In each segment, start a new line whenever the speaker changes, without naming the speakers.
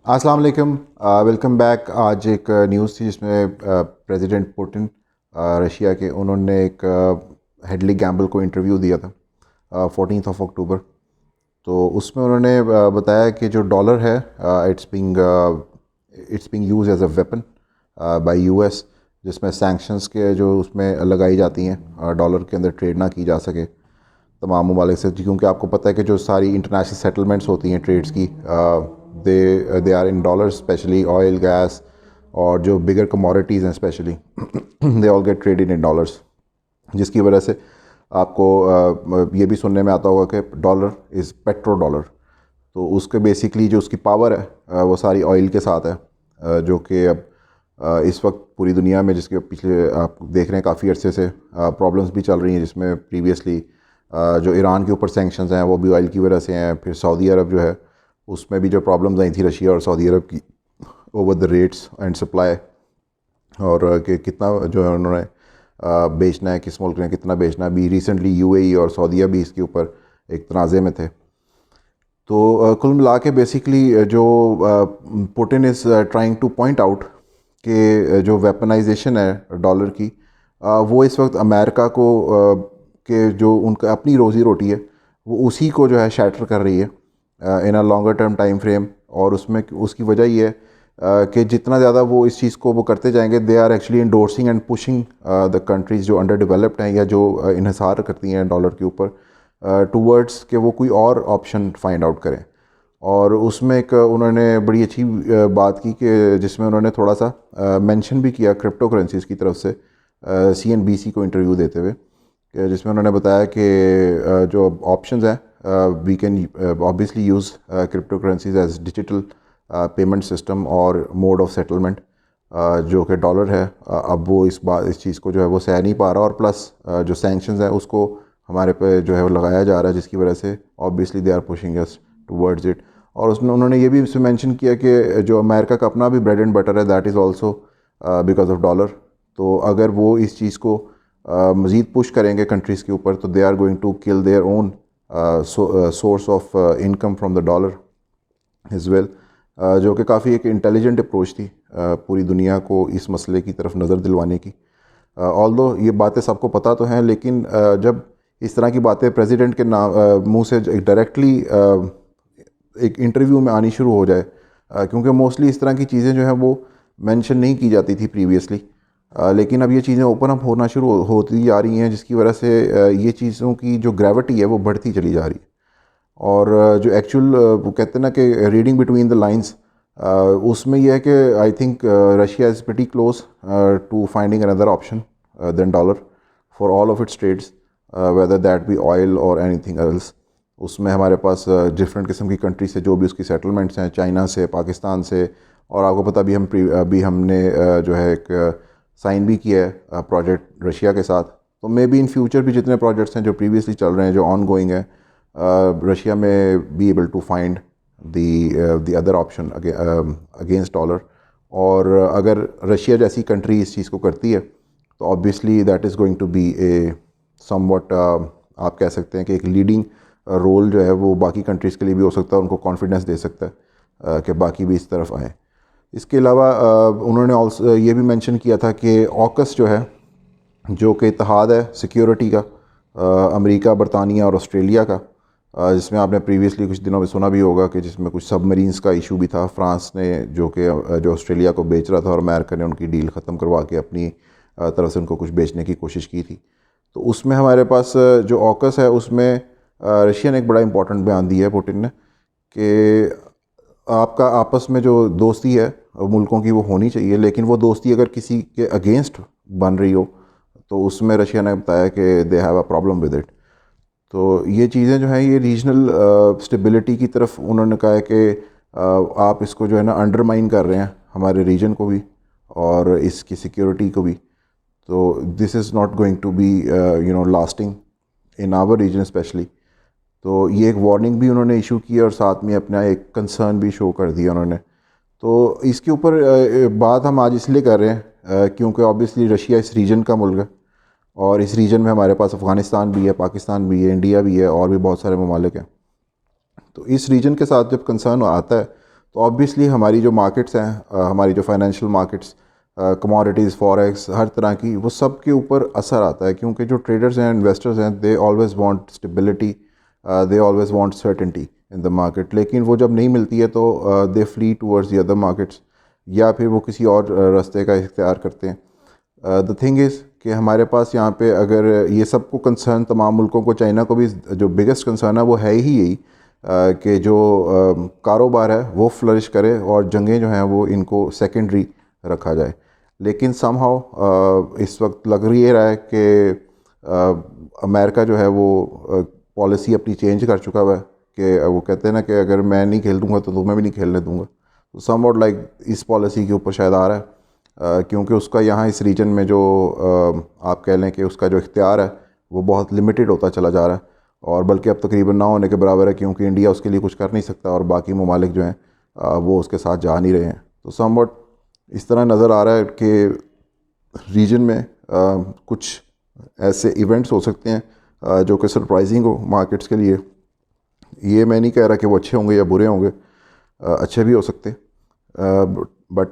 अस्सलाम वालेकुम। Welcome back. आज एक न्यूज़ थी जिसमें प्रेसिडेंट पुतिन रशिया के, उन्होंने एक हेडली गैम्बल को इंटरव्यू दिया था 14 अक्टूबर। तो उसमें उन्होंने बताया कि जो डॉलर है it's being use as a weapon by US, जिसमें सैंक्शंस के जो उसमें लगाई जाती हैं डॉलर के अंदर ट्रेड ना की जा सके तमाम ममालिक से, क्योंकि आपको पता है कि जो सारी इंटरनेशनल सेटलमेंट्स होती हैं ट्रेड्स की, they are in dollars, specially oil gas और जो बिगर कमोडिटीज़ हैं specially they all get traded in dollars. जिसकी वजह से आपको ये भी सुनने में आता होगा कि डॉलर इज़ पेट्रो डॉलर। तो उसके बेसिकली जो उसकी पावर है वो सारी ऑयल के साथ है, जो कि अब इस वक्त पूरी दुनिया में, जिसके पिछले आप देख रहे हैं काफ़ी अरसे से प्रॉब्लम्स भी चल रही हैं, जिसमें प्रीवियसली जो ईरान के ऊपर सैंक्शंस हैं वो भी ऑयल की वजह से हैं। फिर सऊदी अरब जो है उसमें भी जो प्रॉब्लम्स आई थी रशिया और सऊदी अरब की over the rates and supply, और कि कितना जो है उन्होंने बेचना है, किस मुल्क ने कितना बेचना है। अभी रिसेंटली यूएई और सऊदीया भी इसके ऊपर एक तनाज़े में थे। तो कुल मिला के बेसिकली जो Putin is trying two point out कि जो वेपनाइजेशन है डॉलर की, वो इस वक्त अमेरिका को के जो उनका अपनी रोज़ी रोटी है वो उसी को जो है शैटर कर रही है in a longer term time frame. और उसमें उसकी वजह ये है कि जितना ज़्यादा वो इस चीज़ को वो करते जाएंगे, they are actually endorsing and pushing the countries जो अंडर डेवलप्ड हैं या जो इन्हिसार करती हैं डॉलर के ऊपर, टूवर्ड्स कि वो कोई और ऑप्शन फाइंड आउट करें। और उसमें एक उन्होंने बड़ी अच्छी बात की कि जिसमें उन्होंने थोड़ा सा मेंशन भी किया क्रिप्टो करेंसीज़ की तरफ से सीएनबीसी को इंटरव्यू देते हुए, जिसमें उन्होंने बताया कि जो ऑप्शंस हैं, we can obviously use crypto currencies as digital payment system और मोड ऑफ सेटलमेंट, जो कि डॉलर है। अब वो इस चीज़ को जो है वो सह नहीं पा रहा, और प्लस जो सैंक्शंस हैं उसको हमारे पे जो है वो लगाया जा रहा है, जिसकी वजह से obviously they are pushing us towards it. और उसने उन्होंने ये भी इसमें मेंशन किया कि जो अमेरिका का अपना भी ब्रेड एंड बटर है, that is also because of dollar. तो अगर वो इस चीज़ को मज़ीद पुश करेंगे कंट्रीज़ के ऊपर, तो they are going to kill their own source of income from the dollar as well. जो कि काफ़ी एक इंटेलिजेंट अप्रोच थी पूरी दुनिया को इस मसले की तरफ नज़र दिलवाने की। ऑल्दो ये बातें सबको पता तो हैं, लेकिन जब इस तरह की बातें प्रेसिडेंट के नाम मुंह से डायरेक्टली एक इंटरव्यू में आनी शुरू हो जाए, क्योंकि मोस्टली इस तरह की चीज़ें जो हैं वो मेंशन नहीं की जाती थी प्रीवियसली, लेकिन अब ये चीज़ें ओपन अप होना शुरू होती जा रही हैं, जिसकी वजह से ये चीज़ों की जो ग्रेविटी है वो बढ़ती चली जा रही है। और जो एक्चुअल वो कहते हैं ना कि रीडिंग बिटवीन द लाइंस, उसमें यह है कि I think Russia is pretty close to finding another option than dollar for all of its trades, whether that be oil और एनीथिंग एल्स। उसमें हमारे पास डिफरेंट किस्म की कंट्री से जो भी उसकी सेटलमेंट्स हैं, चाइना से, पाकिस्तान से, और आपको पता अभी हमने जो है एक साइन भी किया है प्रोजेक्ट रशिया के साथ। तो मे बी इन फ्यूचर भी जितने प्रोजेक्ट्स हैं जो प्रीवियसली चल रहे हैं, जो ऑन गोइंग है, रशिया में be able to find the other option against dollar. और अगर रशिया जैसी कंट्री इस चीज़ को करती है, तो obviously that is going to be a somewhat, आप कह सकते हैं कि एक लीडिंग रोल जो है वो बाकी कंट्रीज़ के लिए भी हो सकता है, उनको कॉन्फिडेंस दे सकता है कि बाकी भी इस तरफ आएँ। इसके अलावा उन्होंने ऑल्सो ये भी मेंशन किया था कि ऑकस जो है, जो कि इत्तेहाद है सिक्योरिटी का, अमेरिका, बरतानिया और ऑस्ट्रेलिया का, जिसमें आपने प्रीवियसली कुछ दिनों में सुना भी होगा कि जिसमें कुछ सबमरीन्स का इशू भी था। फ्रांस ने जो ऑस्ट्रेलिया को बेच रहा था, और अमेरिका ने उनकी डील ख़त्म करवा के अपनी तरफ से उनको कुछ बेचने की कोशिश की थी। तो उसमें हमारे पास जो ऑकस है उसमें रशिया ने एक बड़ा इंपॉर्टेंट बयान दिया है पुतिन ने, कि आपका आपस में जो दोस्ती है मुल्कों की वो होनी चाहिए, लेकिन वो दोस्ती अगर किसी के अगेंस्ट बन रही हो, तो उसमें रशिया ने बताया कि they have a problem with it. तो ये चीज़ें जो हैं ये रीजनल स्टेबिलिटी की तरफ उन्होंने कहा है कि आप इसको जो है ना अंडरमाइन कर रहे हैं हमारे रीजन को भी और इसकी सिक्योरिटी को भी। तो this is not going to be lasting in our region specially. तो ये एक वार्निंग भी उन्होंने इशू की, और साथ में अपना एक कंसर्न भी शो कर दिया उन्होंने। तो इसके ऊपर बात हम आज इसलिए कर रहे हैं क्योंकि ऑब्वियसली रशिया इस रीजन का मुल्क है, और इस रीजन में हमारे पास अफ़गानिस्तान भी है, पाकिस्तान भी है, इंडिया भी है, और भी बहुत सारे ममालिक हैं। तो इस रीजन के साथ जब कंसर्न आता है, तो ऑब्वियसली हमारी जो मार्केट्स हैं, हमारी जो फाइनेंशियल मार्केट्स, कमोडिटीज़, फॉरेक्स, हर तरह की, वो सब के ऊपर असर आता है, क्योंकि जो ट्रेडर्स हैं, इन्वेस्टर्स हैं, they always want stability, they always want certainty in the market. लेकिन वो जब नहीं मिलती है तो they flee towards the other markets, या फिर वो किसी और रास्ते का इख्तियार करते हैं। द थिंग इज़ कि हमारे पास यहाँ पे अगर ये सब को कंसर्न, तमाम मुल्कों को, चाइना को भी जो बिगेस्ट कंसर्न है वो है ही यही कि जो कारोबार है वो फ्लरिश करे और जंगें जो हैं वो इनको सेकेंडरी रखा जाए। लेकिन समहाउ इस वक्त लग रही है रहा है कि अमेरिका जो है वो पॉलिसी अपनी चेंज कर चुका हुआ है, कि वो कहते हैं ना कि अगर मैं नहीं खेल दूँगा तो तुम्हें भी नहीं खेलने दूँगा। तो सम वॉट लाइक इस पॉलिसी के ऊपर शायद आ रहा है, क्योंकि उसका यहाँ इस रीजन में जो आप कह लें कि उसका जो इख्तियार है वो बहुत लिमिटेड होता चला जा रहा है, और बल्कि अब तकरीबन ना होने के बराबर है, क्योंकि इंडिया उसके लिए कुछ कर नहीं सकता और बाकी ममालिक जो हैं वो उसके साथ जा नहीं रहे हैं। तो समवट इस तरह नज़र आ रहा है कि रीजन में कुछ ऐसे इवेंट्स हो सकते हैं जो कि सरप्राइजिंग हो मार्केट्स के लिए। ये मैं नहीं कह रहा कि वो अच्छे होंगे या बुरे होंगे, अच्छे भी हो सकते, बट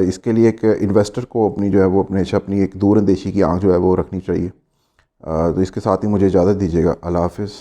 इसके लिए एक इन्वेस्टर को अपनी जो है वो हमेशा अपनी एक दूरअंदेशी की आंख जो है वो रखनी चाहिए। तो इसके साथ ही मुझे इजाज़त दीजिएगा। अल्लाह हाफ़िज़।